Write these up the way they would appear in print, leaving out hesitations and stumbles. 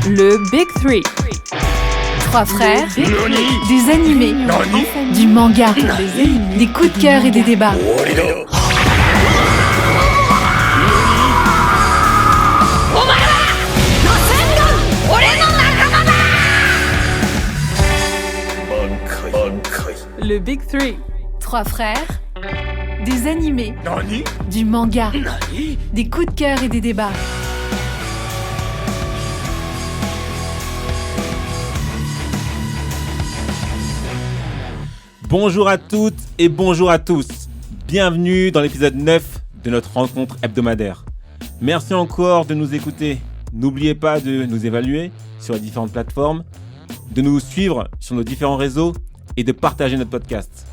Le Big Three. Trois frères, des animés, du manga, des coups de cœur et des débats. Le Big Three. Trois frères, des animés, du manga, des coups de cœur et des débats. Bonjour à toutes et bonjour à tous. Bienvenue dans l'épisode 9 de notre rencontre hebdomadaire. Merci encore de nous écouter. N'oubliez pas de nous évaluer sur les différentes plateformes, de nous suivre sur nos différents réseaux et de partager notre podcast.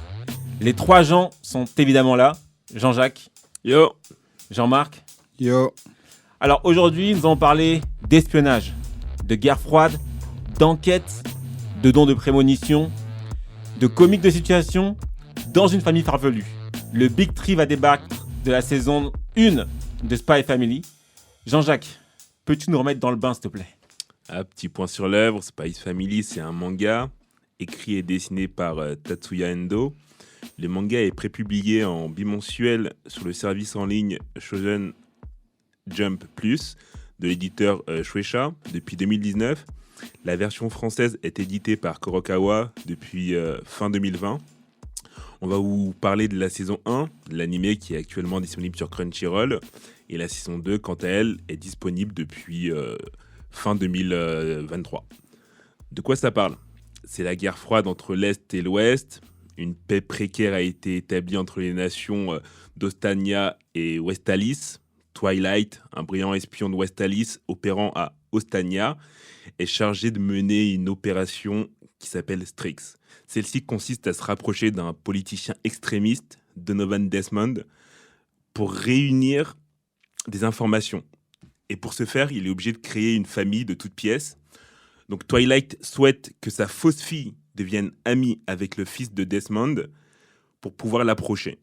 Les trois Jean sont évidemment là. Jean-Jacques. Yo. Jean-Marc. Yo. Alors aujourd'hui, nous allons parler d'espionnage, de guerre froide, d'enquête, de dons de prémonition, de comiques de situation dans une famille farfelue. Le Big Three va débattre de la saison 1 de Spy Family. Jean-Jacques, peux-tu nous remettre dans le bain, s'il te plaît ? Petit point sur l'œuvre, Spy Family, c'est un manga écrit et dessiné par Tatsuya Endo. Le manga est prépublié en bimensuel sur le service en ligne Shonen Jump Plus de l'éditeur Shueisha depuis 2019. La version française est éditée par Kurokawa depuis fin 2020. On va vous parler de la saison 1, de l'anime qui est actuellement disponible sur Crunchyroll. Et la saison 2, quant à elle, est disponible depuis fin 2023. De quoi ça parle ? C'est la guerre froide entre l'Est et l'Ouest. Une paix précaire a été établie entre les nations d'Ostania et Westalis. Twilight, un brillant espion de Westalis opérant à Ostania, est chargé de mener une opération qui s'appelle Strix. Celle-ci consiste à se rapprocher d'un politicien extrémiste, Donovan Desmond, pour réunir des informations. Et pour ce faire, il est obligé de créer une famille de toutes pièces. Donc Twilight souhaite que sa fausse fille devienne amie avec le fils de Desmond pour pouvoir l'approcher.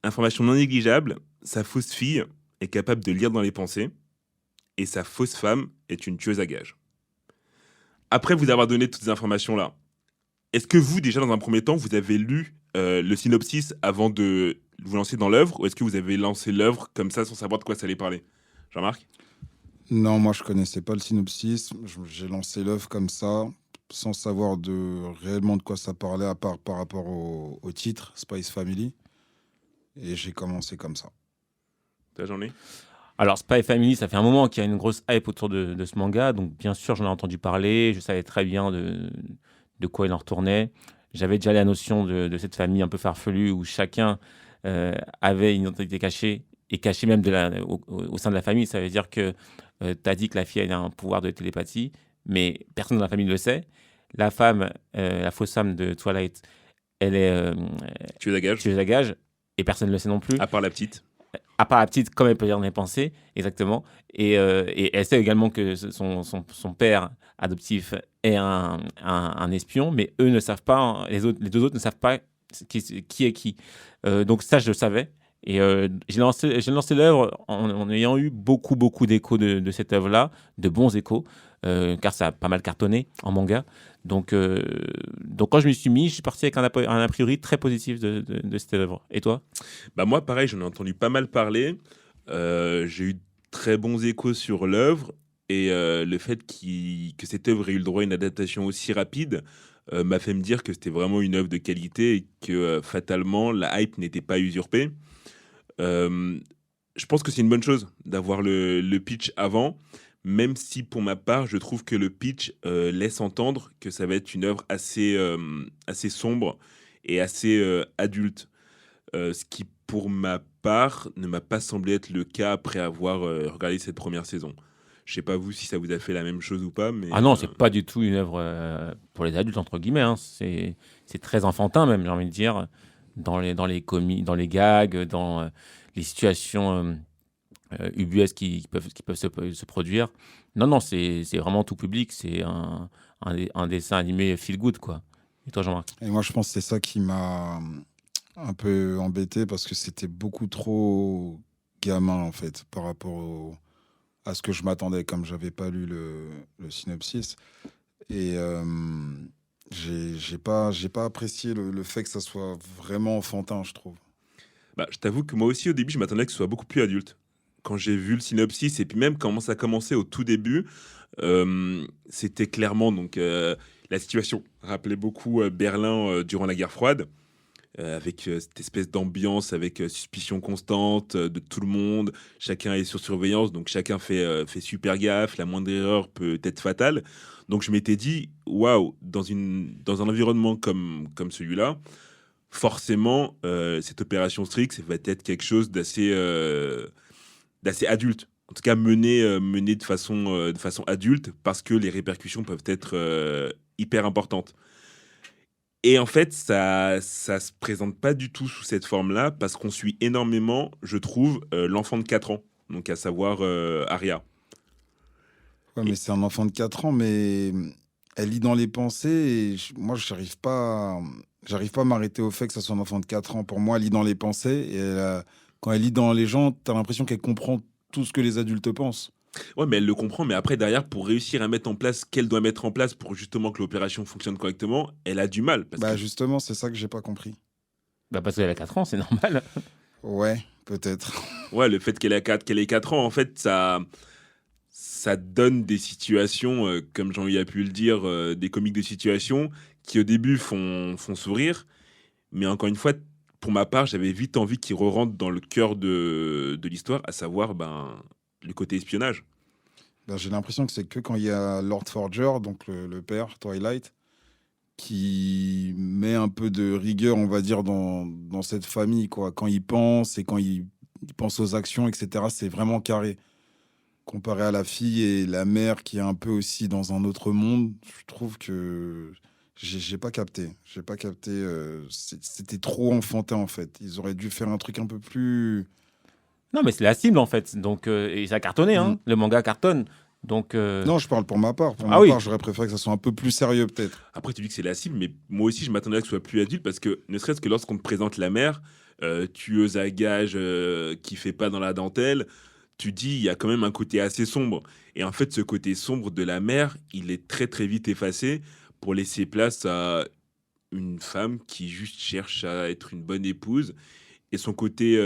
Information non négligeable, sa fausse fille est capable de lire dans les pensées et sa fausse femme est une tueuse à gages. Après vous avoir donné toutes ces informations-là, est-ce que vous, déjà dans un premier temps, vous avez lu le synopsis avant de vous lancer dans l'œuvre ou est-ce que vous avez lancé l'œuvre comme ça sans savoir de quoi ça allait parler ? Jean-Marc ? Non, moi je connaissais pas le synopsis. J'ai lancé l'œuvre comme ça, sans savoir réellement de quoi ça parlait, à part par rapport au titre, Spy Family. Et j'ai commencé comme ça. Ta journée ? Alors Spy Family, ça fait un moment qu'il y a une grosse hype autour de ce manga. Donc bien sûr, j'en ai entendu parler. Je savais très bien de quoi il en retournait. J'avais déjà la notion de cette famille un peu farfelue où chacun avait une identité cachée et cachée même au sein de la famille. Ça veut dire que tu as dit que la fille a un pouvoir de télépathie, mais personne dans la famille ne le sait. La femme, la fausse femme de Twilight, elle est tueuse à gages et personne ne le sait non plus. À part la petite. À part la petite, comme elle peut lire dans les pensées, exactement. Et elle sait également que son père adoptif est un espion, mais eux ne savent pas, les deux autres ne savent pas qui est qui. Donc ça, je le savais. Et j'ai lancé l'œuvre en ayant eu beaucoup d'échos de cette œuvre-là, de bons échos, car ça a pas mal cartonné en manga. Donc quand je m'y suis mis, je suis parti avec un a priori très positif de cette œuvre. Et toi ? Moi, pareil, j'en ai entendu pas mal parler. J'ai eu très bons échos sur l'œuvre. Et le fait que cette œuvre ait eu le droit à une adaptation aussi rapide m'a fait me dire que c'était vraiment une œuvre de qualité et que fatalement, la hype n'était pas usurpée. Je pense que c'est une bonne chose d'avoir le pitch avant, même si pour ma part, je trouve que le pitch laisse entendre que ça va être une œuvre assez sombre et assez adulte. Ce qui, pour ma part, ne m'a pas semblé être le cas après avoir regardé cette première saison. Je sais pas vous si ça vous a fait la même chose ou pas, mais... Ah non, c'est pas du tout une œuvre pour les adultes, entre guillemets. Hein. C'est très enfantin même, j'ai envie de dire, dans les gags, dans les situations ubuesques qui peuvent se produire. Non, c'est vraiment tout public. C'est un dessin animé feel good, quoi. Et toi, Jean-Marc ? Et moi, je pense que c'est ça qui m'a un peu embêté parce que c'était beaucoup trop gamin, en fait, par rapport à ce que je m'attendais, comme j'avais pas lu le synopsis. Et j'ai pas apprécié le fait que ça soit vraiment enfantin, je trouve. Bah, je t'avoue que moi aussi, au début, je m'attendais que ce soit beaucoup plus adulte. Quand j'ai vu le synopsis et puis même comment ça commençait au tout début, c'était clairement donc la situation rappelait beaucoup Berlin durant la guerre froide, avec cette espèce d'ambiance, avec suspicion constante de tout le monde. Chacun est sur surveillance, donc chacun fait super gaffe. La moindre erreur peut être fatale. Donc je m'étais dit, waouh, dans un environnement comme celui-là, forcément, cette opération Strix va être quelque chose d'assez adulte. En tout cas, mené de façon adulte, parce que les répercussions peuvent être hyper importantes. Et en fait, ça se présente pas du tout sous cette forme-là, parce qu'on suit énormément, je trouve, l'enfant de 4 ans, donc à savoir Aria. Ouais, Et- mais c'est un enfant de 4 ans, mais elle lit dans les pensées. Et moi, j'arrive pas à m'arrêter au fait que ça soit un enfant de 4 ans. Pour moi, elle lit dans les pensées. Et quand elle lit dans les gens, tu as l'impression qu'elle comprend tout ce que les adultes pensent. Ouais, mais elle le comprend, mais après, derrière, pour réussir à mettre en place ce qu'elle doit mettre en place pour justement que l'opération fonctionne correctement, elle a du mal. Parce Bah, que, justement, c'est ça que j'ai pas compris. Bah, parce qu'elle a 4 ans, c'est normal. Ouais, peut-être. ouais, le fait qu'elle ait 4 ans, en fait, ça donne des situations, comme Jean-Louis a pu le dire, des comiques de situation qui au début font sourire, mais encore une fois, pour ma part, j'avais vite envie qu'ils re-rentrent dans le cœur de l'histoire, à savoir le côté espionnage. Bah, j'ai l'impression que c'est que quand il y a Lord Forger, donc le père, Twilight, qui met un peu de rigueur, on va dire, dans cette famille, quoi. Quand il pense et quand il pense aux actions, etc., c'est vraiment carré. Comparé à la fille et la mère qui est un peu aussi dans un autre monde, je trouve que j'ai pas capté. J'ai pas capté. C'était trop enfantin, en fait. Ils auraient dû faire un truc un peu plus. Non, mais c'est la cible en fait. Donc, et ça a cartonné, hein. Le manga cartonne. Donc, Non, je parle pour ma part. Pour Ah ma oui. part, j'aurais préféré que ça soit un peu plus sérieux, peut-être. Après, tu dis que c'est la cible, mais moi aussi, je m'attendais à que ce soit plus adulte, parce que ne serait-ce que lorsqu'on te présente la mère, tueuse à gages qui fait pas dans la dentelle, tu dis il y a quand même un côté assez sombre. Et en fait, ce côté sombre de la mère, il est très très vite effacé pour laisser place à une femme qui juste cherche à être une bonne épouse. Et son côté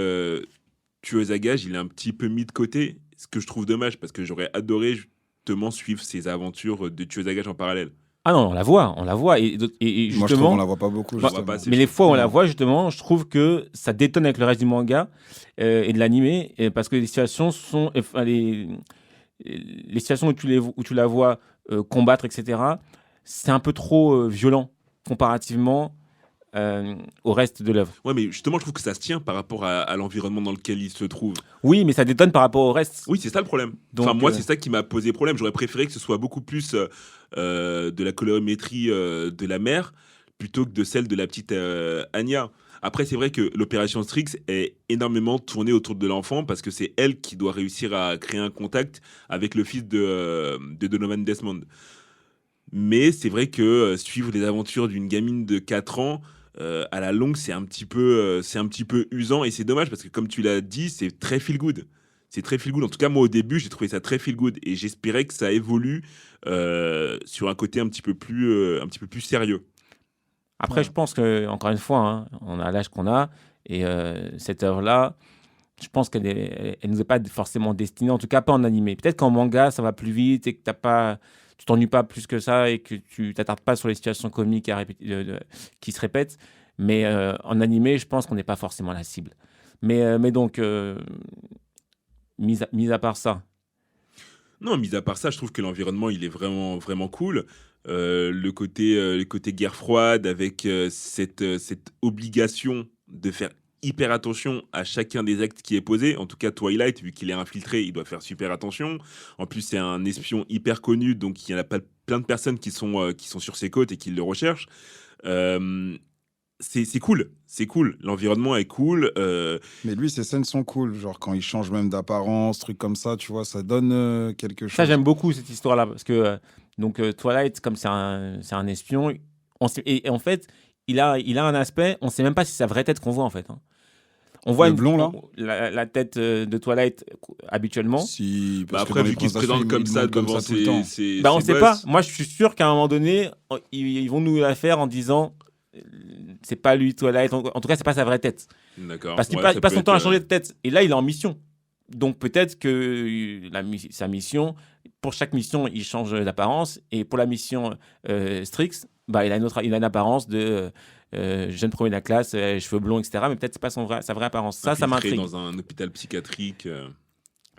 tueuse à gages, il est un petit peu mis de côté, ce que je trouve dommage, parce que j'aurais adoré justement suivre ses aventures de tueuse à gages en parallèle. ah non, on la voit, on la voit. Et Moi, je trouve justement, qu'on la voit pas beaucoup. Je la vois justement. pas assez. mais les fois où on la Non. voit, justement, je trouve que ça détonne avec le reste du manga et de l'animé, parce que les situations sont, enfin, les situations où tu la vois combattre, etc., c'est un peu trop violent comparativement au reste de l'œuvre. Ouais, mais justement, je trouve que ça se tient par rapport à l'environnement dans lequel il se trouve. Oui, mais ça détonne par rapport au reste. Oui, c'est ça le problème. Donc, Enfin, moi, c'est ça qui m'a posé problème. J'aurais préféré que ce soit beaucoup plus de la colorimétrie de la mère plutôt que de celle de la petite Anya. Après, c'est vrai que l'opération Strix est énormément tournée autour de l'enfant parce que c'est elle qui doit réussir à créer un contact avec le fils de Donovan Desmond. Mais c'est vrai que suivre les aventures d'une gamine de 4 ans, à la longue, c'est un petit peu usant et c'est dommage parce que, comme tu l'as dit, c'est très feel good. C'est très feel good. En tout cas, moi, au début, j'ai trouvé ça très feel good et j'espérais que ça évolue sur un côté un petit peu plus sérieux. Après, Ouais. je pense que, encore une fois, hein, on a l'âge qu'on a, et cette œuvre-là, je pense elle nous est pas forcément destinée, en tout cas pas en animé. Peut-être qu'en manga, ça va plus vite et que tu t'ennuies pas plus que ça et que tu t'attardes pas sur les situations comiques qui se répètent. Mais en animé, je pense qu'on n'est pas forcément la cible. Mais donc, mis à part ça, Non, mis à part ça, je trouve que l'environnement, il est vraiment, vraiment cool. Le côté guerre froide avec cette obligation de faire hyper attention à chacun des actes qui est posé. En tout cas, Twilight, vu qu'il est infiltré, il doit faire super attention. En plus, c'est un espion hyper connu, donc il y en a pas plein de personnes qui sont sur ses côtes et qui le recherchent. Euh, c'est cool, c'est cool. L'environnement est cool. Mais lui, ces scènes sont cool. Genre, quand il change même d'apparence, trucs comme ça, tu vois, ça donne quelque chose. ça j'aime beaucoup cette histoire-là parce que Twilight, comme c'est un espion, et en fait, il a un aspect, on sait même pas si c'est sa vraie tête qu'on voit en fait, hein. On voit Le blond, là la tête de Twilight habituellement. Si, parce que Après, dans les vu qu'ils se présentations, présentent comme ils ça montent comme devant ça tout le temps. ses On sait pas. boss. Moi, je suis sûr qu'à un moment donné, ils vont nous la faire en disant c'est pas lui Twilight. En tout cas, c'est pas sa vraie tête. D'accord. Parce qu'il Ouais, passe, ça il passe peut son temps à être, changer de tête. Et là, il est en mission. Donc peut-être que sa mission, pour chaque mission, il change d'apparence. Et pour la mission Strix, il a une apparence de jeune premier de la classe, cheveux blonds, etc. Mais peut-être c'est pas sa vraie apparence. Ça infiltré m'intrigue. dans un hôpital psychiatrique.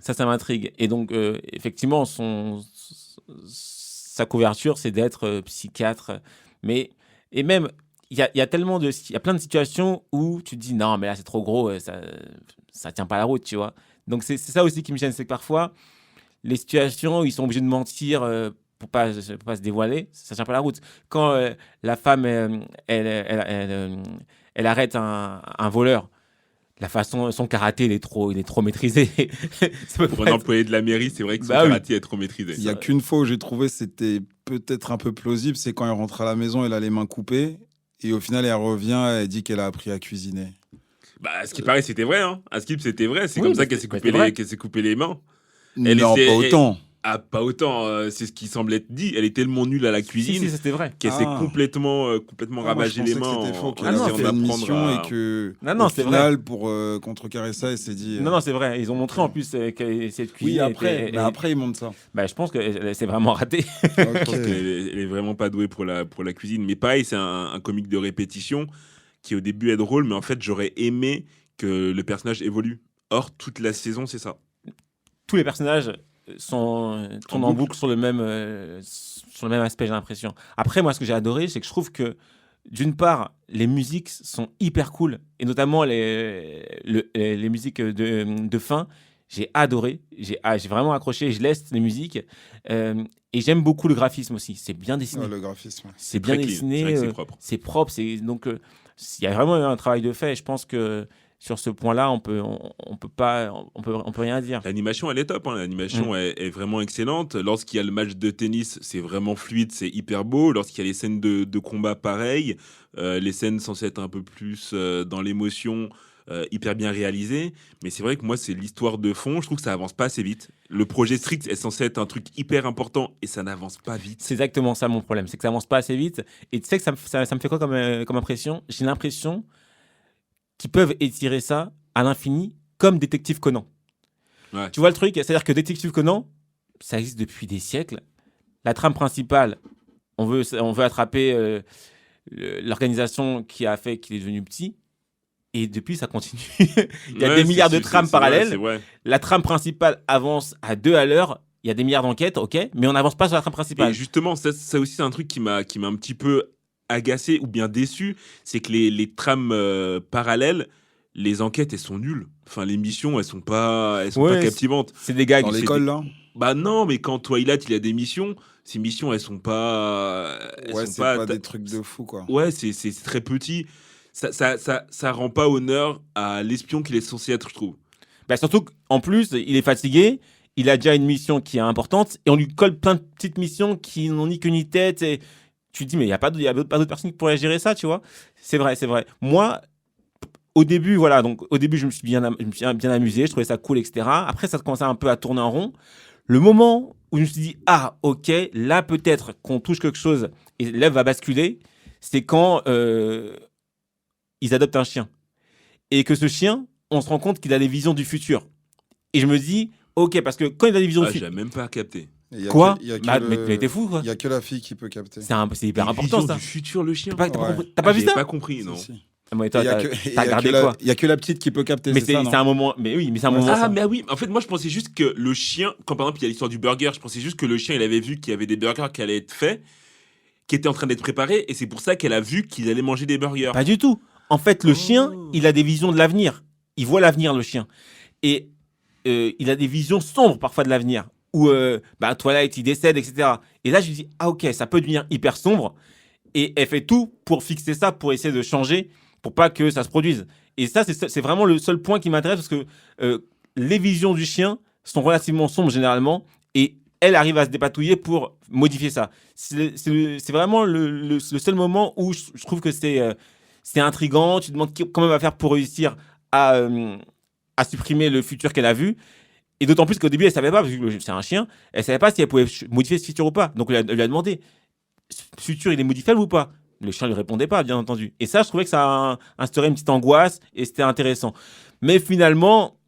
Ça m'intrigue. Et donc, effectivement, sa couverture, c'est d'être psychiatre. Et même, il y a plein de situations où tu te dis, non, mais là, c'est trop gros, ça tient pas la route, tu vois. Donc, c'est ça aussi qui me gêne, c'est que parfois, les situations où ils sont obligés de mentir pour pas se dévoiler, ça tient pas la route. Quand la femme, elle arrête un voleur, la façon, son karaté, il est trop maîtrisé. Pour un employé de la mairie, c'est vrai que son Bah oui. karaté est trop maîtrisé. Il y a qu'une fois où j'ai trouvé c'était peut-être un peu plausible, c'est quand elle rentre à la maison, elle a les mains coupées. Et au final, elle revient, elle dit qu'elle a appris à cuisiner. Bah, à ce qui paraît, c'était vrai. Hein. À ce qui c'était vrai. C'est Oui, comme ça mais qu'elle s'est coupé les mains. Non, pas autant. Ah, pas autant. C'est ce qui semblait être dit. Elle est tellement nulle à la cuisine Si, c'était vrai. qu'elle s'est Ah. complètement ravagé les mains. C'était faux, en qu'elle Ah non, a essayant fait une d'apprendre mission à- et que, Non, au c'est final, pour contrecarrer ça, elle s'est dit... Non, c'est vrai. Ils ont montré en plus que cette cuisine. oui, après, après, ils montent ça. Je pense que c'est vraiment raté. Je pense Ok. qu'elle est vraiment pas douée pour la cuisine. Mais pareil, c'est un comique de répétition qui au début est drôle, mais en fait, j'aurais aimé que le personnage évolue. Or, toute la saison, c'est ça. Tous les personnages tournent en boucle sur le même aspect, j'ai l'impression. Après, moi, ce que j'ai adoré, c'est que je trouve que, d'une part, les musiques sont hyper cool, et notamment les musiques de fin. J'ai adoré, j'ai vraiment accroché, je laisse les musiques, et j'aime beaucoup le graphisme aussi. C'est bien dessiné. Le graphisme. C'est bien très clean. dessiné, C'est vrai que c'est propre. c'est propre. Donc, il y a vraiment un travail de fait. Et je pense que sur ce point-là, on peut rien dire. L'animation, elle est top. Hein. L'animation est vraiment excellente. Lorsqu'il y a le match de tennis, c'est vraiment fluide, c'est hyper beau. Lorsqu'il y a les scènes de combat, pareil. Les scènes censées être un peu plus dans l'émotion, hyper bien réalisées. Mais c'est vrai que moi, c'est l'histoire de fond. Je trouve que ça avance pas assez vite. Le projet Strix est censé être un truc hyper important et ça n'avance pas vite. C'est exactement ça mon problème, c'est que ça avance pas assez vite. Et tu sais que ça me fait quoi comme impression? J'ai l'impression qu'ils peuvent étirer ça à l'infini comme Détective Conan. Ouais. Tu vois le truc? C'est-à-dire que Détective Conan, ça existe depuis des siècles. La trame principale, on veut attraper l'organisation qui a fait qu'il est devenu petit. Et depuis, ça continue. Il y a des milliards de trames parallèles. C'est vrai. La trame principale avance à 2 à l'heure. Il y a des milliards d'enquêtes, ok, mais on n'avance pas sur la trame principale. Et justement, ça aussi, c'est un truc qui m'a un petit peu agacé ou bien déçu. C'est que les trames parallèles, les enquêtes, elles sont nulles. Enfin, les missions, elles sont pas captivantes. C'est des gags. Dans l'école, là Bah non, mais quand Twilight, il a des missions, ces missions, elles sont pas... Ouais, c'est pas des trucs de fou, quoi. Ouais, c'est très petit. Ça rend pas honneur à l'espion qu'il est censé être, je trouve. Surtout qu'en plus, il est fatigué, il a déjà une mission qui est importante, et on lui colle plein de petites missions qui n'ont ni queue ni tête, et tu te dis, mais il n'y a pas d'autres personnes qui pourraient gérer ça, tu vois. C'est vrai. Moi, au début, je me suis bien amusé, je trouvais ça cool, etc. Après, ça commençait un peu à tourner en rond. Le moment où je me suis dit, ah, ok, là, peut-être qu'on touche quelque chose, et l'œuvre va basculer, c'est quand ils adoptent un chien. Et que ce chien, on se rend compte qu'il a des visions du futur. Et je me dis, ok, parce que quand il a des visions du J'ai futur... même pas capté. Et y a Quoi que- y a que le- Mais t'es fou, quoi. Il y a que la fille qui peut capter. C'est hyper Les important, visions ça. du futur, le chien. T'as pas Ouais. compris- t'as pas vu J'ai ça pas compris, non. Si, si. Ah, mais Et toi, y a t'as que- y t'as a que regardé la- quoi? Il y a que la petite qui peut capter, Mais c'est ça, c'est non un moment... Mais oui, mais c'est un moment... Ah, ça. mais oui. En fait, moi, je pensais juste que le chien, quand par exemple, il y a l'histoire du burger, je pensais juste que le chien, il avait vu qu'il y avait des burgers qui allaient être faits, qui étaient en train d'être préparés, et c'est pour ça qu'elle a vu qu'ils allaient manger des burgers. Pas du tout. En fait, le Oh. chien, il a des visions de l'avenir. Il voit l'avenir, le chien. Et il a des visions sombres, parfois, de l'avenir. Où Twilight, il décède, etc. Et là, je me dis, ah ok, ça peut devenir hyper sombre. Et elle fait tout pour fixer ça, pour essayer de changer, pour pas que ça se produise. Et ça, c'est vraiment le seul point qui m'intéresse, parce que les visions du chien sont relativement sombres, généralement, et elle arrive à se dépatouiller pour modifier ça. C'est vraiment le seul moment où je trouve que c'est intriguant. Tu te demandes comment elle va faire pour réussir à supprimer le futur qu'elle a vu. Et d'autant plus qu'au début, elle savait pas, parce que c'est un chien, elle savait pas si elle pouvait modifier ce futur ou pas. Donc, elle lui a demandé, ce futur, il est modifiable ou pas? Le chien lui répondait pas, bien entendu. Et ça, je trouvais que ça instaurait une petite angoisse et c'était intéressant. Mais finalement,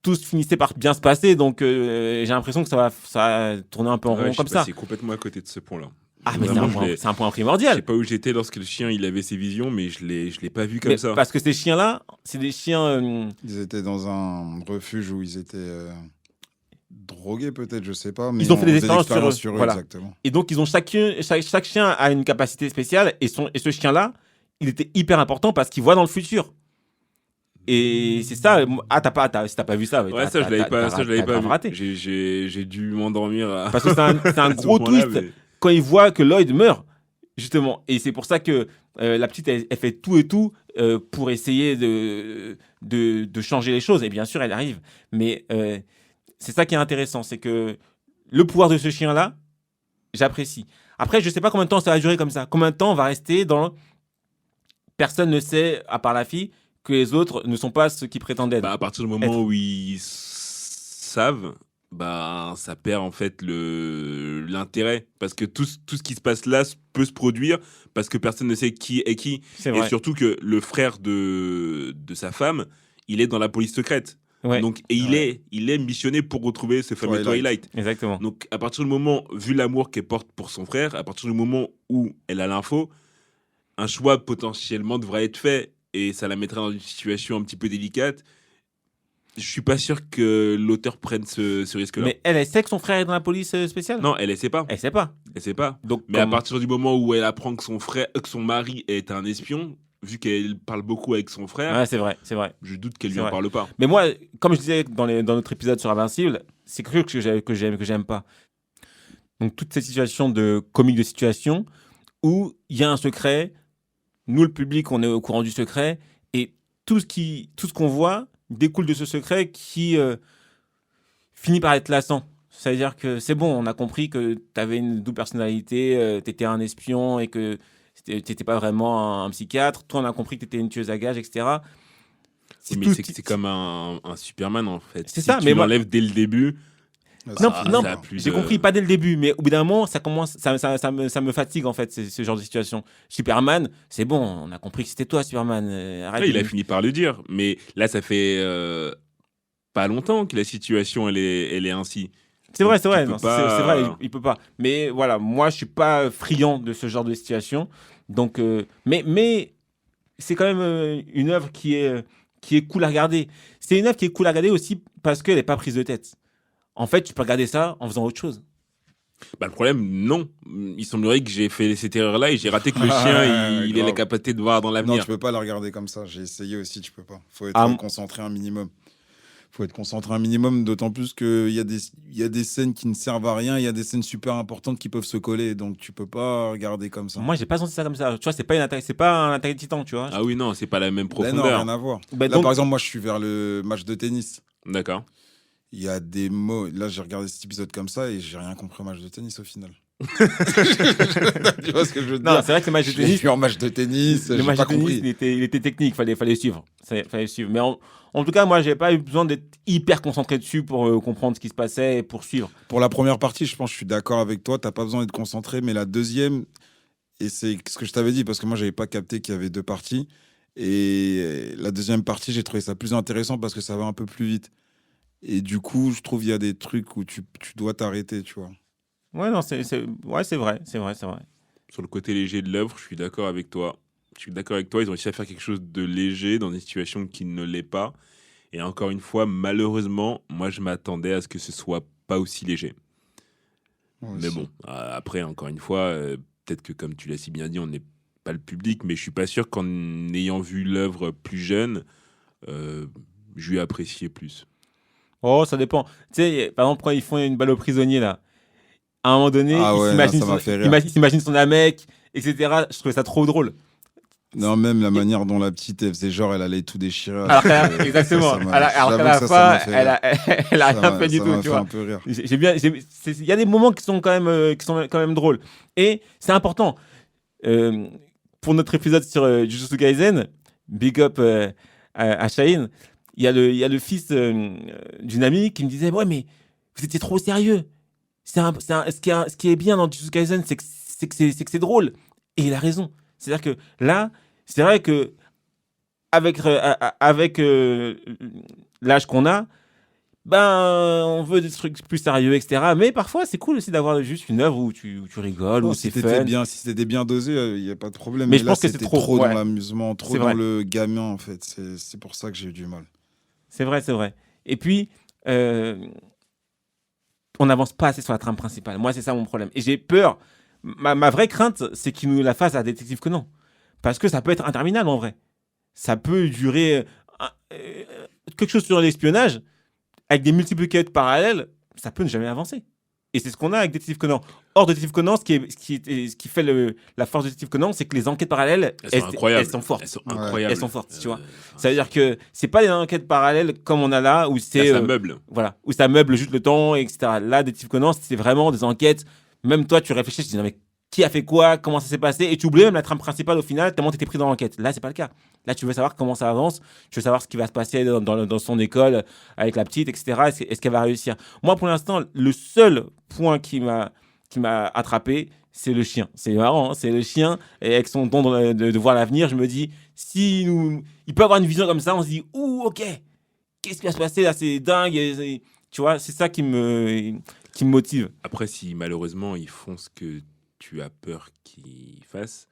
tout finissait par bien se passer, donc j'ai l'impression que ça va tourner un peu en rond comme ça. C'est complètement à côté de ce point-là. Ah, mais Vraiment, c'est un point je primordial. sais pas où j'étais lorsque le chien il avait ses visions, mais je l'ai pas vu comme ça. Parce que ces chiens-là, c'est des chiens... Ils étaient dans un refuge où ils étaient drogués, peut-être, je sais pas. Mais Ils ont fait des on faisait expériences sur eux, voilà. Exactement. Et donc, ils ont chaque chien a une capacité spéciale. Et ce chien-là, il était hyper important parce qu'il voit dans le futur. Et c'est ça. Ah, si t'as pas vu ça. Ouais, ça je l'avais pas vu. Raté. J'ai dû m'endormir. Parce que c'est un à ce gros moment-là, twist mais- quand il voit que Lloyd meurt, justement. Et c'est pour ça que la petite, elle fait tout et tout pour essayer de changer les choses. Et bien sûr, elle arrive. Mais c'est ça qui est intéressant. C'est que le pouvoir de ce chien-là, j'apprécie. Après, je sais pas combien de temps ça va durer comme ça. Combien de temps on va rester dans... Personne ne sait, à part la fille, que les autres ne sont pas ceux qui prétendent être. Bah, à partir du moment où ils savent, bah, ça perd en fait l'intérêt. Parce que tout ce qui se passe là peut se produire parce que personne ne sait qui est qui. C'est Et vrai. surtout que le frère de sa femme, il est dans la police secrète. Ouais, Donc, et il est missionné pour retrouver ce fameux Twilight. exactement. Donc, à partir du moment, vu l'amour qu'elle porte pour son frère, à partir du moment où elle a l'info, un choix potentiellement devrait être fait et ça la mettrait dans une situation un petit peu délicate. Je suis pas sûr que l'auteur prenne ce risque-là. Mais elle sait que son frère est dans la police spéciale? Non, elle sait pas. Elle sait pas. Elle sait pas. Donc, Mais à partir du moment où elle apprend que que son mari est un espion, vu qu'elle parle beaucoup avec son frère, Ouais, c'est vrai, c'est vrai. je doute qu'elle C'est lui en vrai. parle pas. Mais moi, comme je disais dans notre épisode sur Invincible, c'est quelque chose que j'aime pas. Donc, toute cette situation de comique de situation où il y a un secret, nous, le public, on est au courant du secret, et tout ce qu'on voit découle de ce secret qui finit par être lassant. C'est-à-dire que c'est bon, on a compris que tu avais une double personnalité, tu étais un espion et que tu n'étais pas vraiment un psychiatre. Toi, on a compris que tu étais une tueuse à gages, etc. Mais c'est comme un Superman en fait. C'est si ça, tu mais moi- l'enlèves dès le début. Non, ça non, a plus j'ai de- compris, pas dès le début, mais au bout d'un moment, ça me fatigue en fait, ce genre de situation. Superman, c'est bon, on a compris que c'était toi, Superman. Arrête. Ouais, il a fini par le dire, mais là ça fait pas longtemps que la situation elle est ainsi. C'est vrai, Donc, tu peux non, pas- c'est vrai, il peut pas. Mais voilà, moi, je suis pas friand de ce genre de situation. Donc, mais c'est quand même une œuvre qui est cool à regarder. C'est une œuvre qui est cool à regarder aussi parce qu'elle n'est pas prise de tête. En fait, tu peux regarder ça en faisant autre chose. Bah, le problème, non. Il semblerait que j'ai fait cette erreur-là et j'ai raté que le Ah, chien il ait la grave. capacité de voir dans Non, l'avenir. tu peux pas la regarder comme ça. J'ai essayé aussi, tu peux pas. Faut être Ah, concentré un minimum. Faut être concentré un minimum, d'autant plus qu'il y a des scènes qui ne servent à rien, il y a des scènes super importantes qui peuvent se coller, donc tu peux pas regarder comme ça. Moi, j'ai pas senti ça comme ça. Tu vois, c'est pas un attaque titan, tu vois. Ah oui, non, c'est pas la même Ben non, profondeur. rien à voir. Bah, Là, donc- par exemple, moi, je suis vers le match de tennis. D'accord. Il y a des mots. Là, j'ai regardé cet épisode comme ça et j'ai rien compris au match de tennis au final. Tu vois ce que je veux dire? Non, c'est vrai que le match de Je l'ai tennis, vu en match de tennis, le j'ai match pas de tennis, compris. il était technique, fallait suivre. Fallait suivre. Mais en tout cas, moi, j'avais pas eu besoin d'être hyper concentré dessus pour comprendre ce qui se passait et pour suivre. Pour la première partie, je pense que je suis d'accord avec toi. T'as pas besoin d'être concentré, mais la deuxième, et c'est ce que je t'avais dit parce que moi, j'avais pas capté qu'il y avait deux parties. Et la deuxième partie, j'ai trouvé ça plus intéressant parce que ça va un peu plus vite. Et du coup, je trouve qu'il y a des trucs où tu dois t'arrêter, tu vois. Ouais, non, ouais, c'est vrai. Sur le côté léger de l'œuvre, je suis d'accord avec toi. Je suis d'accord avec toi. Ils ont réussi à faire quelque chose de léger dans une situation qui ne l'est pas. Et encore une fois, malheureusement, moi, je m'attendais à ce que ce soit pas aussi léger. Moi Mais aussi. bon, après, encore une fois, peut-être que comme tu l'as si bien dit, on n'est pas le public, mais je suis pas sûr qu'en ayant vu l'œuvre plus jeune, je lui apprécié plus. Oh, ça dépend. Tu sais, par exemple, quand ils font une balle aux prisonniers, là, à un moment donné, Ah ouais, il non, ça m'a fait rire. s'imagine son mec, etc. Je trouvais ça trop drôle. Non, même la manière dont la petite, elle faisait genre, elle allait tout déchirer. Exactement. Ça m'a- Alors qu'à j'avoue la que ça fin, m'a fait rire. elle a Ça rien m'a- fait du ça tout, m'a tu fait vois. un peu rire. Il y a des moments qui sont quand même drôles. Et c'est important. Pour notre épisode sur Jujutsu Kaisen, big up à Shaheen, il y a le fils d'une amie qui me disait ouais mais vous étiez trop sérieux. Ce qui est bien dans Jujutsu Kaisen, c'est que c'est drôle. Et il a raison. C'est-à-dire que là, c'est vrai que avec l'âge qu'on a, ben on veut des trucs plus sérieux, etc. Mais parfois, c'est cool aussi d'avoir juste une œuvre où tu rigoles, où c'est fun. Si c'était bien dosé, il n'y a pas de problème. Mais Mais je là, pense que c'est c'était trop, dans ouais. l'amusement, trop C'est dans vrai. le gamin, en fait. C'est pour ça que j'ai eu du mal. C'est vrai, c'est vrai. Et puis, on n'avance pas assez sur la trame principale. Moi, c'est ça mon problème. Et j'ai peur. Ma vraie crainte, c'est qu'il nous la fasse à Détective Conan. Parce que ça peut être interminable en vrai. Ça peut durer quelque chose sur l'espionnage, avec des multiples quêtes parallèles, ça peut ne jamais avancer. Et c'est ce qu'on a avec Détective Conan. Or, Détective Conan, ce qui fait la force de Détective Conan, c'est que les enquêtes parallèles, Elles sont incroyables. elles sont fortes. Elles sont Ouais. incroyables. Elles sont fortes, tu vois. Ça veut dire que c'est pas des enquêtes parallèles comme on a là, où Là, c'est ça meuble. voilà, où ça meuble juste le temps, etc. Là, Détective Conan, c'est vraiment des enquêtes. Même toi, tu réfléchis, tu te dis non mais qui a fait quoi, comment ça s'est passé, et tu oublies même la trame principale au final, tellement t'étais pris dans l'enquête. Là, c'est pas le cas. Là, tu veux savoir comment ça avance, tu veux savoir ce qui va se passer dans son école avec la petite, etc. Est-ce qu'elle va réussir? Moi, pour l'instant, le seul point qui m'a attrapé, c'est le chien. C'est marrant, hein, c'est le chien, et avec son don de voir l'avenir, je me dis, il peut avoir une vision comme ça, on se dit, ouh, ok, qu'est-ce qui va se passer là, c'est dingue, tu vois, c'est ça qui me motive. Après, si malheureusement ils font ce que tu as peur qu'ils fassent,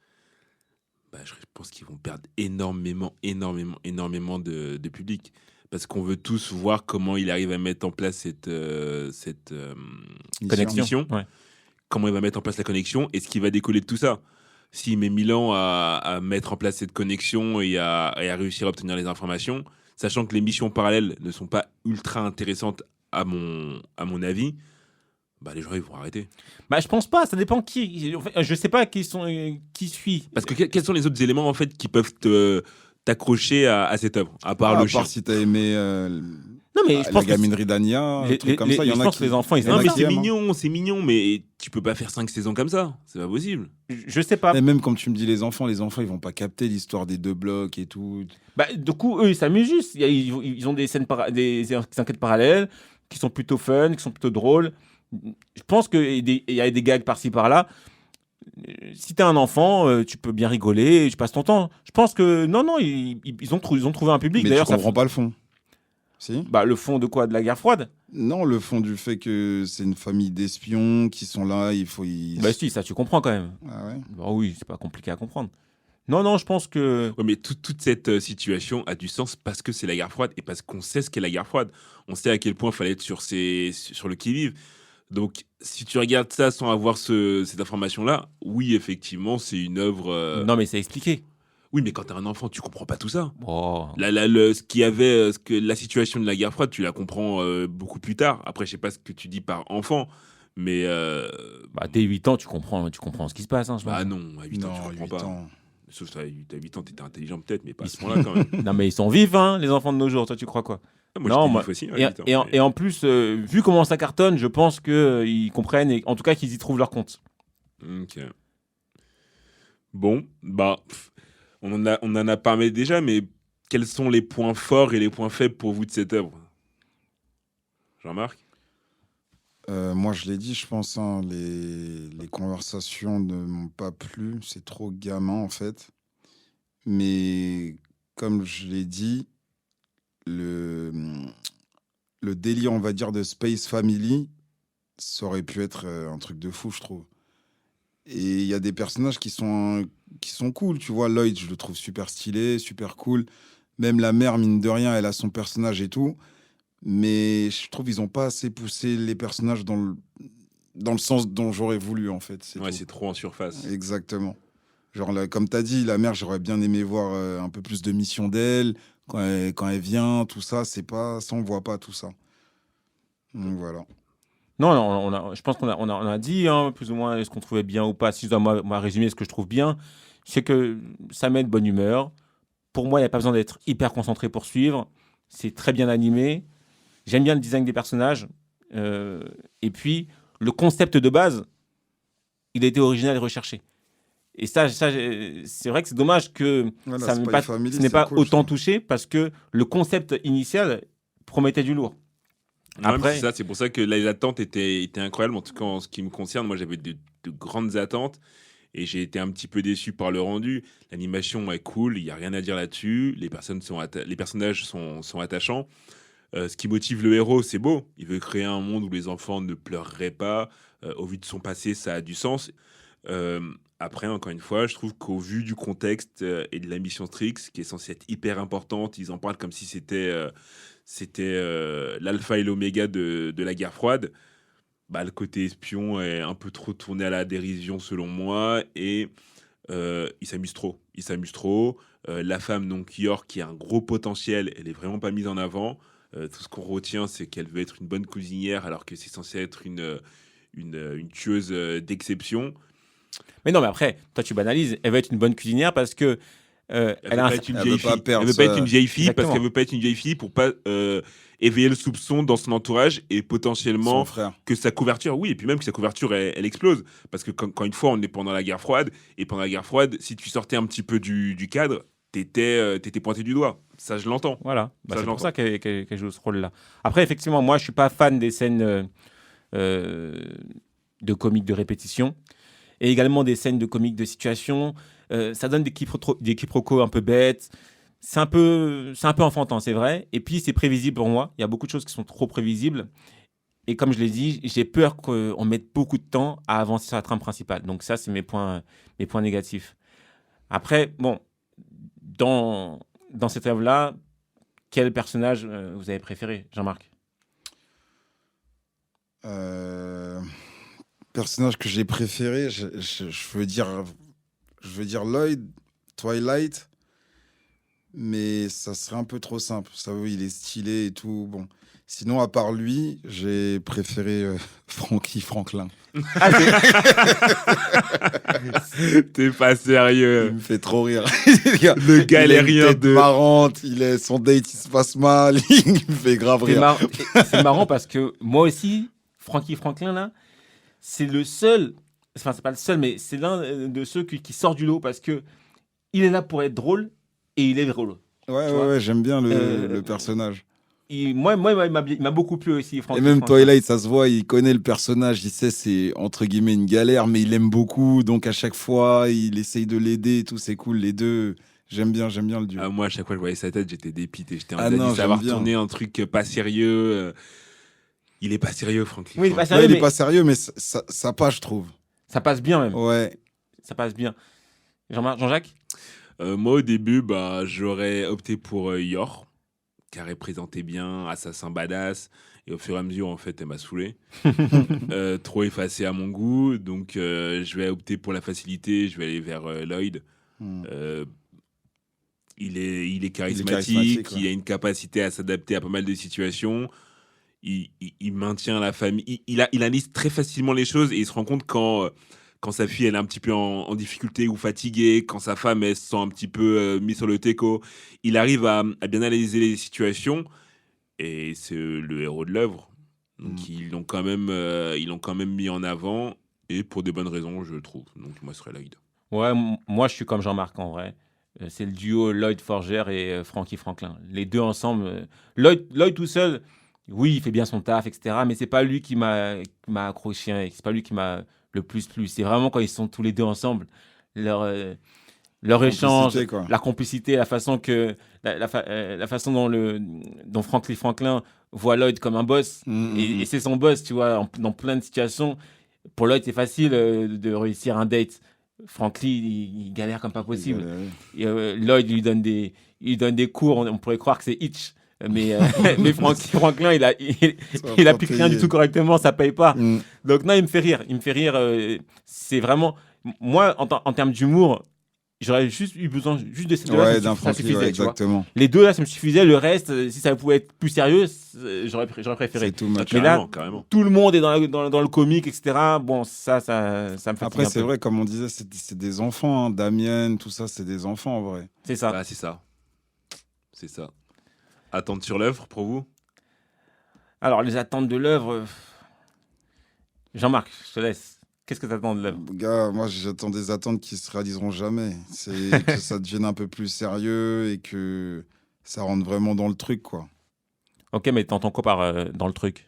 bah, je pense qu'ils vont perdre énormément de public. Parce qu'on veut tous voir comment il arrive à mettre en place cette connexion. Ouais. Comment il va mettre en place la connexion et ce qui va décoller de tout ça. S'il met 1000 ans à mettre en place cette connexion et à réussir à obtenir les informations, sachant que les missions parallèles ne sont pas ultra intéressantes à mon avis, bah les gens ils vont arrêter. Bah, je pense pas, ça dépend qui. En fait, je sais pas qui suit. Parce que quels sont les autres éléments en fait qui peuvent t'accrocher à cette œuvre, à part À le chien? part si t'as aimé Non, mais je la pense que gaminerie d'Ania, un truc comme ça, il y en je a pense qui... que les enfants, ils il y en Non a aiment mais ça. qui aiment, hein. c'est mignon, mais tu peux pas faire 5 saisons comme ça, c'est pas possible. Je sais pas. Et même comme tu me dis les enfants, ils vont pas capter l'histoire des 2 blocs et tout. Bah, du coup, eux, ils s'amusent juste. Ils ont des scènes, des enquêtes parallèles qui sont plutôt fun, qui sont plutôt drôles. Je pense qu'il y a des gags par-ci par-là. Si t'es un enfant, tu peux bien rigoler, et tu passes ton temps. Je pense que non, ils ont trouvé un public. Mais D'ailleurs, tu comprends pas le fond. Si? bah, le fond de quoi? De la guerre froide? Non, le fond du fait que c'est une famille d'espions qui sont là, Bah si, ça tu comprends quand même. Ah ouais. Bah oui, c'est pas compliqué à comprendre. Non, je pense que... Ouais, mais toute cette situation a du sens parce que c'est la guerre froide et parce qu'on sait ce qu'est la guerre froide. On sait à quel point il fallait être sur le qui-vive. Donc, si tu regardes ça sans avoir cette information-là, oui, effectivement, c'est une œuvre. Non, mais c'est expliqué. Oui, mais quand t'es un enfant, tu comprends pas tout ça. Oh. La situation de la guerre froide, tu la comprends beaucoup plus tard. Après, je sais pas ce que tu dis par enfant, mais Bah, dès 8 ans, tu comprends ce qui se passe. Hein, je pense. bah non, à 8 ans, Non, tu comprends 8 pas. ans. Sauf que t'as 8 ans, t'étais intelligent peut-être, mais pas à Ils ce point-là quand même. Non, mais ils sont vifs, hein, les enfants de nos jours. Toi, tu crois quoi? Ah, moi, Non, j'étais moi- vif aussi, à Et, 8 ans, et en, mais- et en plus, vu comment ça cartonne, je pense qu'ils comprennent et en tout cas qu'ils y trouvent leur compte. Ok. Bon, bah, on en a parlé déjà, mais quels sont les points forts et les points faibles pour vous de cette œuvre? Jean-Marc? Moi, je l'ai dit, je pense, hein, les conversations ne m'ont pas plu. C'est trop gamin, en fait. Mais comme je l'ai dit, le, le délire, on va dire, de Space Family, ça aurait pu être un truc de fou, je trouve. Et il y a des personnages qui sont cool. Tu vois, Lloyd, je le trouve super stylé, super cool. Même la mère, mine de rien, elle a son personnage et tout. Mais je trouve qu'ils n'ont pas assez poussé les personnages dans le sens dont j'aurais voulu, en fait. Ouais, tout. c'est trop en surface. Exactement. Genre, comme tu as dit, la mère, j'aurais bien aimé voir un peu plus de mission d'elle. Quand elle vient, tout ça, c'est pas, ça, on voit pas tout ça. Donc voilà. Non, je pense qu'on a dit hein, plus ou moins ce qu'on trouvait bien ou pas. Si je dois moi résumer ce que je trouve bien, c'est que ça met de bonne humeur. Pour moi, il n'y a pas besoin d'être hyper concentré pour suivre. C'est très bien animé. J'aime bien le design des personnages. Et puis, le concept de base, il a été original et recherché. Et ça, c'est vrai que c'est dommage que Voilà, ça Spy n'est pas, Family, ce n'est c'est pas cool, autant ça. touché parce que le concept initial promettait du lourd. Après- c'est ça, c'est pour ça que les attentes étaient incroyables. En tout cas, en ce qui me concerne, moi, j'avais de grandes attentes et j'ai été un petit peu déçu par le rendu. L'animation est cool, il n'y a rien à dire là-dessus. Les personnages sont attachants. Ce qui motive le héros, c'est beau. Il veut créer un monde où les enfants ne pleureraient pas. Au vu de son passé, ça a du sens. Euh, Après, encore une fois, je trouve qu'au vu du contexte et de la mission Strix, qui est censée être hyper importante, ils en parlent comme si c'était l'alpha et l'oméga de la guerre froide. Bah, le côté espion est un peu trop tourné à la dérision selon moi et il s'amuse trop. Il s'amuse trop. La femme, donc York, qui a un gros potentiel, elle est vraiment pas mise en avant. Tout ce qu'on retient, c'est qu'elle veut être une bonne cuisinière alors que c'est censé être une tueuse d'exception. Mais non, mais après, toi, tu banalises. Elle va être une bonne cuisinière parce que Elle elle veut a un... pas être une elle vieille veut pas fille. perdre Elle veut pas ça. être une vieille fille parce Exactement. qu'elle veut pas être une vieille fille pour pas éveiller le soupçon dans son entourage et Son potentiellement frère. que sa couverture, oui, et puis même que sa couverture, elle explose. Parce que quand une fois, on est pendant la guerre froide, et pendant la guerre froide, si tu sortais un petit peu du cadre, t'étais pointé du doigt. Ça, je l'entends. Voilà, bah, Ça, c'est je pour l'entends. ça qu'elle joue ce rôle-là. Après, effectivement, moi, je suis pas fan des scènes de comiques de répétition et également des scènes de comiques de situation. Ça donne des quiproquos un peu bêtes. C'est un peu enfantin, c'est vrai. Et puis, c'est prévisible pour moi. Il y a beaucoup de choses qui sont trop prévisibles. Et comme je l'ai dit, j'ai peur qu'on mette beaucoup de temps à avancer sur la trame principale. Donc ça, c'est mes points négatifs. Après, bon, dans cette œuvre-là, quel personnage vous avez préféré, Jean-Marc? Personnage que j'ai préféré, je veux dire Lloyd, Twilight, mais ça serait un peu trop simple. Ça, oui, il est stylé et tout. Bon. Sinon, à part lui, j'ai préféré Frankie Franklin. T'es pas Il sérieux. me fait trop rire. Le galérien il a une tête de. marrante, son date il se passe mal, il me fait grave C'est rire. c'est marrant parce que moi aussi, Frankie Franklin, là, c'est le seul, enfin, c'est pas le seul, mais c'est l'un de ceux qui sort du lot parce que il est là pour être drôle et il est drôle. Ouais, Tu vois, ouais, j'aime bien euh, le personnage. Moi, il m'a beaucoup plu aussi, Frankie Et même Franklin. Twilight, ça se voit, il connaît le personnage, il sait c'est entre guillemets une galère, mais il aime beaucoup, donc à chaque fois, il essaye de l'aider et tout, c'est cool, les deux, j'aime bien le duo. Ah, moi, à chaque fois que je voyais sa tête, j'étais dépité. J'étais en Ah train non, de savoir j'aime bien. tourner un truc pas sérieux. Il est pas sérieux, Franklin. Oui, il est pas Ouais, sérieux, il est mais pas sérieux, mais ça passe, je trouve. ça passe bien même. Ouais. Ça passe bien. Jean-Jacques? Moi, au début, bah, j'aurais opté pour Yor, car elle présentait bien assassin badass. Et au fur et à mesure, en fait, elle m'a saoulé. Trop effacé à mon goût. Donc, je vais opter pour la facilité. Je vais aller vers Lloyd. Hmm. Il est charismatique. charismatique, ouais. Il a une capacité à s'adapter à pas mal de situations. Il maintient la famille. Il analyse très facilement les choses et il se rend compte quand sa fille elle est un petit peu en difficulté ou fatiguée, quand sa femme elle se sent un petit peu mise sur le teco. Il arrive à bien analyser les situations et c'est le héros de l'œuvre. Donc ils l'ont quand même mis en avant et pour des bonnes raisons, je trouve. Donc moi, ce serait Lloyd. Ouais, moi je suis comme Jean-Marc en vrai. C'est le duo Lloyd Forger et Frankie Franklin. Les deux ensemble. Lloyd tout seul, oui, il fait bien son taf, etc. Mais c'est pas lui qui m'a accroché. Hein, c'est pas lui qui m'a le plus plu. C'est vraiment quand ils sont tous les deux ensemble. Leur échange, Complicité, quoi. la complicité, la façon que la façon dont Frankie Franklin voit Lloyd comme un boss. Et c'est son boss, tu vois, dans plein de situations. Pour Lloyd, c'est facile de réussir un date. Franklin, il galère comme pas possible. Et, Lloyd lui donne des cours, on pourrait croire que c'est Hitch. Mais Franklin, il a applique rien du tout correctement, ça paye pas. Donc non, il me fait rire. C'est vraiment... Moi, en termes d'humour, j'aurais juste eu besoin de ces deux-là, Ouais, d'un ça Frankie, suffisait, ouais, tu vois. exactement. Les deux là, ça me suffisait. Le reste, si ça pouvait être plus sérieux, j'aurais préféré. C'est tout match. Mais là, Carrément. tout le monde est dans le comique, etc. Bon, ça me fatigue Après, un c'est peu. vrai, comme on disait, c'est des enfants. Hein. Damien, tout ça, c'est des enfants en vrai. C'est ça. Ah, c'est ça. C'est ça. Attente sur l'œuvre pour vous? Alors, les attentes de l'œuvre... Jean-Marc, je te laisse. Qu'est-ce que t'attends de l'œuvre? Gars, moi, j'attends des attentes qui se réaliseront jamais. C'est que ça devienne un peu plus sérieux et que ça rentre vraiment dans le truc, quoi. Ok, mais t'entends quoi par dans le truc?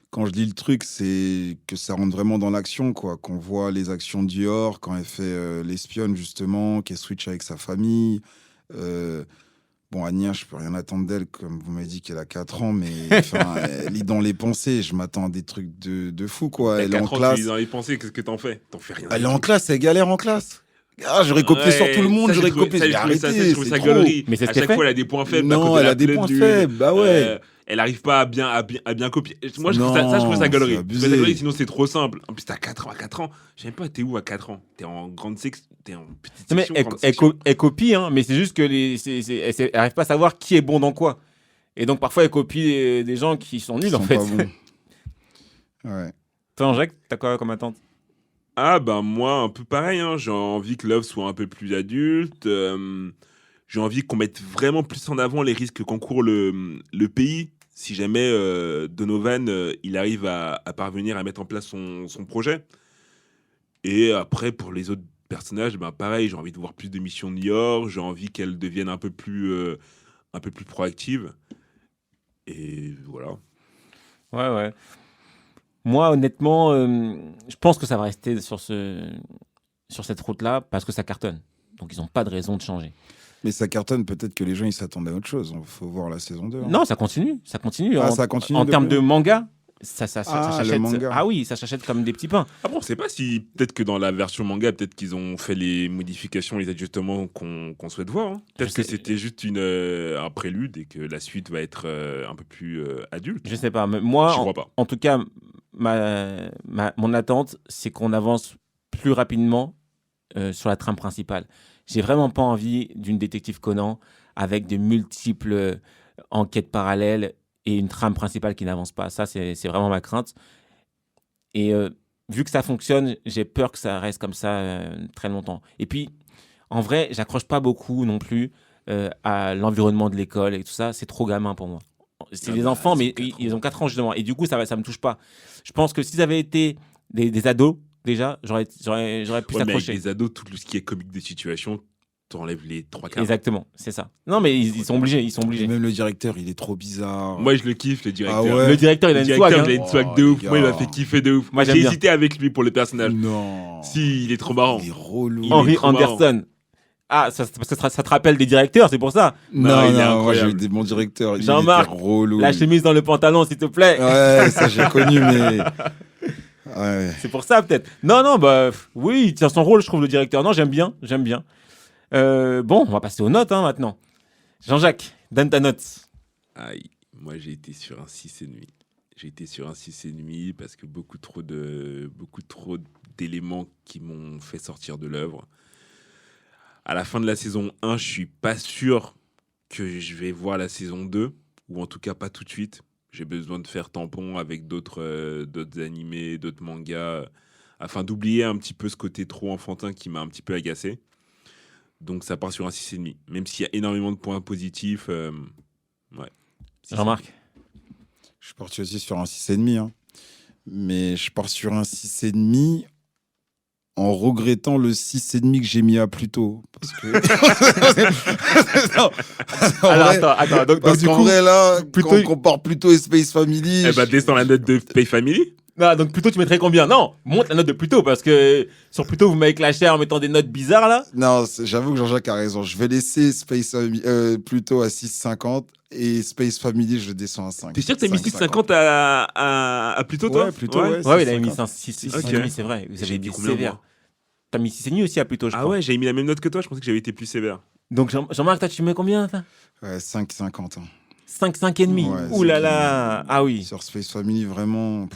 Quand je dis le truc, c'est que ça rentre vraiment dans l'action, quoi. Qu'on voit les actions de Dior, quand elle fait l'espionne, justement, qu'elle switch avec sa famille. Euh, Bon, Anya, je peux rien attendre d'elle, comme vous m'avez dit qu'elle a 4 ans, mais enfin, elle lit dans les pensées. Je m'attends à des trucs de fou, quoi. T'as Elle est en 4 ans, tu classe. lis dans les pensées, qu'est-ce que t'en fais? T'en fais rien. Elle est en classe, elle galère en classe. Ah, j'aurais copié sur tout le monde, ça, j'aurais j'ai trouvé- copié. ça, J'ai j'ai trouvé ça, arrêté, j'ai trouvé c'est ça trop. gaulerie. Mais c'est ce À qu'elle chaque fait. fois, elle a des points faibles. à Non, côté elle la a des pleine points d'une. faibles, bah ouais. Elle arrive pas à bien copier. Moi, je trouve Non, ça, je trouve ça gaulerie. c'est Je abusé. trouve ça gaulerie, sinon c'est trop simple. En plus, t'as 4 ans. À 4 ans, je sais même pas, t'es où à 4 ans? T'es en grande section, t'es en petite Non, mais section, grande section. elle copie, hein, mais c'est juste que elle n'arrive pas à savoir qui est bon dans quoi. Et donc parfois elle copie des gens qui sont nuls Ils en sont fait. pas bons. Ouais. Toi, Jacques, t'as quoi comme attente? Ah bah moi un peu pareil, hein. J'ai envie que Love soit un peu plus adulte. J'ai envie qu'on mette vraiment plus en avant les risques qu'encourt le pays. Si jamais Donovan il arrive à parvenir à mettre en place son projet. Et après pour les autres personnages, ben pareil, j'ai envie de voir plus de missions de Niort. J'ai envie qu'elles deviennent un peu plus proactives. Et voilà. Ouais, ouais. Moi, honnêtement, je pense que ça va rester sur cette route-là parce que ça cartonne. Donc ils n'ont pas de raison de changer. Mais ça cartonne, peut-être que les gens ils s'attendent à autre chose. Il faut voir la saison 2. hein. Non, ça continue. Ça continue. Ah, en, ça continue en de termes plus. de manga, ça Ah, s'achète. le manga. Ah oui, ça s'achète comme des petits pains. Ah bon, on sait pas si peut-être que dans la version manga, peut-être qu'ils ont fait les modifications, les ajustements qu'on souhaite voir. hein. Peut-être Je que sais- c'était juste un prélude et que la suite va être un peu plus adulte. Je sais pas. Mais moi, J'y crois pas. en tout cas, mon attente, c'est qu'on avance plus rapidement sur la trame principale. J'ai vraiment pas envie d'une détective Conan avec de multiples enquêtes parallèles et une trame principale qui n'avance pas. Ça, c'est vraiment ma crainte. Et vu que ça fonctionne, j'ai peur que ça reste comme ça très longtemps. Et puis, en vrai, j'accroche pas beaucoup non plus à l'environnement de l'école et tout ça. C'est trop gamin pour moi. C'est Ah des bah, enfants, ils ont mais 4 ils ans. ont 4 ans justement. Et du coup, ça me touche pas. Je pense que s'ils avaient été des ados, déjà, j'aurais pu Ouais, mais avec s'accrocher. les ados, tout ce qui est comique de situation, t'enlèves les 3 quarts. Exactement, c'est ça. Non, mais ils sont obligés, ils sont Et obligés. même le directeur, il est trop bizarre. Moi, je le kiffe, le directeur. Ah ouais. Le directeur, il a Le une swag. directeur, hein. il a une swag Oh, de ouf. les Moi, il m'a gars. fait kiffer de ouf. Moi, j'aime J'ai bien. hésité avec lui pour le personnage. Non. Si, il est trop marrant. Il est relou. Il est Henry trop marrant. Anderson. Ah, parce que ça te rappelle des directeurs, c'est pour ça. Non, Non, il est non, moi j'ai eu incroyable. des bons directeurs. Il Jean-Marc, était relou. La chemise dans le pantalon, s'il te plaît. Ouais, ça j'ai connu, mais. Ouais. C'est pour ça, peut-être. Non, non, bah, oui, il tient son rôle, je trouve, le directeur. Non, j'aime bien, j'aime bien. Bon, on va passer aux notes, hein, maintenant. Jean-Jacques, donne ta note. Aïe, moi j'ai été sur un 6,5. J'ai été sur un 6,5 parce que beaucoup trop d'éléments qui m'ont fait sortir de l'œuvre. À la fin de la saison 1, je suis pas sûr que je vais voir la saison 2, ou en tout cas pas tout de suite. J'ai besoin de faire tampon avec d'autres animés, d'autres mangas, afin d'oublier un petit peu ce côté trop enfantin qui m'a un petit peu agacé. Donc ça part sur un 6,5. Même s'il y a énormément de points positifs, ouais. 6,5. Jean-Marc. Je suis parti aussi sur un 6,5. Hein. Mais je pars sur un 6,5 en regrettant le 6,5 que j'ai mis à plus tôt. Parce que. Non, en Alors, vrai, attends. Donc, parce du qu'en coup, vrai, là, plutôt- quand on compare plutôt Space Family. Eh ben, descends la note de Pay Family. non, donc plutôt, tu mettrais combien? Non, monte la note de plutôt, parce que sur plutôt, vous m'avez clashé en mettant des notes bizarres, là. Non, j'avoue que Jean-Jacques a raison. Je vais laisser Space Family plutôt à 6,50 et Space Family, je le descends à 5. T'es sûr que t'as mis 6,50 à plutôt, toi? Ouais, plutôt, ouais. Ouais, il a mis 6,50. 6, Ok. c'est vrai. Vous J'ai avez mis dit combien, sévère. moi T'as mis 6,5 aussi à plutôt, je Ah crois. ouais, j'avais mis la même note que toi, je pensais que j'avais été plus sévère. Donc, Jean-Marc, toi, tu mets combien, ça? Ouais, 5,50. Hein. 5, 5,5. Ouais, Ouh là là. Ah oui. Sur Space Family, vraiment,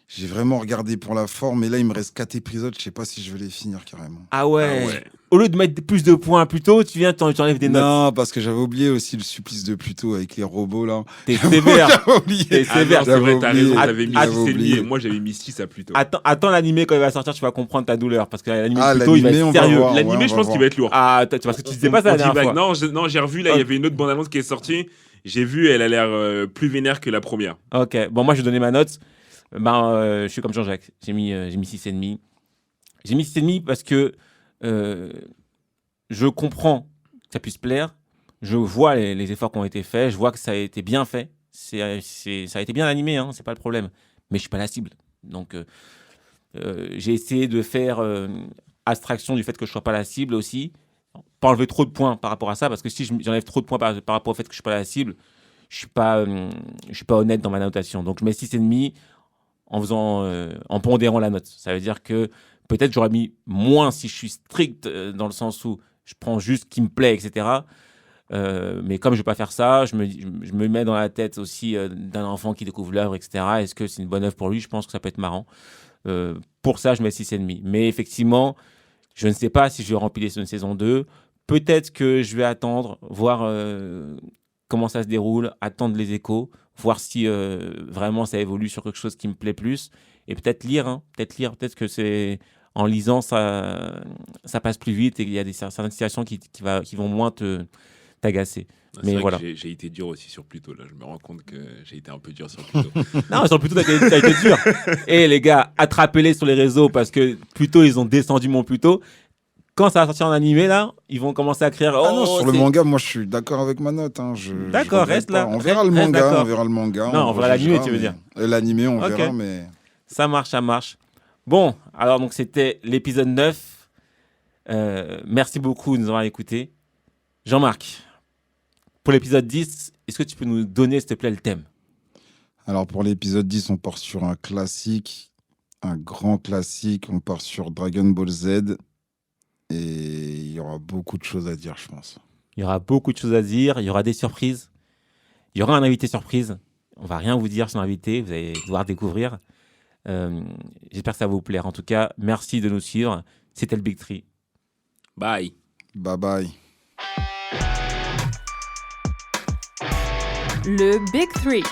j'ai vraiment regardé pour la forme, mais là, il me reste 4 épisodes. Je sais pas si je vais les finir carrément. Ah ouais. Ah ouais. Au lieu de mettre plus de points plus tôt, tu viens, tu enlèves des notes. Non, parce que j'avais oublié aussi le supplice de Pluto avec les robots là. T'es sévère. J'avais oublié. T'es Ah sévère. non, c'est vrai, t'as J'avais raison, oublié. t'avais mis J'avais 6,5 oublié. et moi j'avais mis 6 à plutôt. Attends l'animé quand il va sortir, tu vas comprendre ta douleur. Parce que l'animé Ah, plutôt, il va l'animé, on être va sérieux. voir. L'animé, ouais, je on pense va qu'il va être lourd. Ah, parce que tu disais pas ça la On dernière divague. fois. Non, j'ai revu, là, il y avait une autre bande-annonce qui est sortie. J'ai vu, elle a l'air plus vénère que la première. Ok, bon, moi, je vais donner ma note. Je suis comme Jean-Jacques. J'ai mis 6,5. J'ai mis 6,5 parce que je comprends que ça puisse plaire. Je vois les efforts qui ont été faits. Je vois que ça a été bien fait. Ça a été bien animé, hein, c'est pas le problème. Mais je suis pas la cible. Donc, j'ai essayé de faire abstraction du fait que je sois pas la cible aussi. Pas enlever trop de points par rapport à ça, parce que si j'enlève trop de points par rapport au fait que je suis pas la cible, je suis pas honnête dans ma notation. Donc, je mets 6,5 en pondérant la note. Ça veut dire que peut-être j'aurais mis moins si je suis strict dans le sens où je prends juste ce qui me plaît, etc. Mais comme je ne vais pas faire ça, je me mets dans la tête aussi d'un enfant qui découvre l'œuvre, etc. Est-ce que c'est une bonne œuvre pour lui ? Je pense que ça peut être marrant. Pour ça, je mets 6,5. Mais effectivement, je ne sais pas si je vais remplir une saison 2. Peut-être que je vais attendre, voir comment ça se déroule, attendre les échos, voir si vraiment ça évolue sur quelque chose qui me plaît plus. Et peut-être lire. Peut-être que c'est... En lisant, ça passe plus vite et il y a certaines situations qui vont moins t'agacer. Mais voilà. J'ai été dur aussi sur Pluto. Là, je me rends compte que j'ai été un peu dur sur Pluto. Non, sur Pluto, t'as été dur. Et les gars, attrapez-les sur les réseaux parce que Pluto, ils ont descendu mon Pluto. Quand ça va sortir en animé, là, ils vont commencer à crier. Ah non, sur le manga, moi, je suis d'accord avec ma note. Hein. D'accord, reste là. On verra le manga. On verra le manga. Non, on verra l'animé, tu veux dire. L'animé, on verra, mais... Ça marche. Bon, alors donc c'était l'épisode 9. Merci beaucoup de nous avoir écoutés. Jean-Marc, pour l'épisode 10, est-ce que tu peux nous donner, s'il te plaît, le thème ? Alors pour l'épisode 10, on part sur un classique, un grand classique. On part sur Dragon Ball Z. Et il y aura beaucoup de choses à dire, je pense. Il y aura beaucoup de choses à dire. Il y aura des surprises. Il y aura un invité surprise. On ne va rien vous dire sur l'invité. Vous allez devoir découvrir. J'espère que ça va vous plaire. En tout cas, merci de nous suivre. C'était le Big Three. Bye. Bye bye. Le Big Three.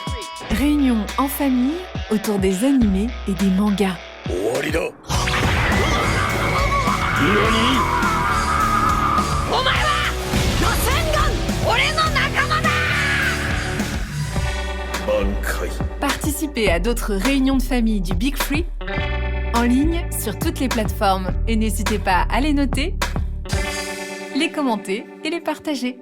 Réunion en famille autour des animés et des mangas. Participez à d'autres réunions de famille du Big Three en ligne sur toutes les plateformes et n'hésitez pas à les noter, les commenter et les partager.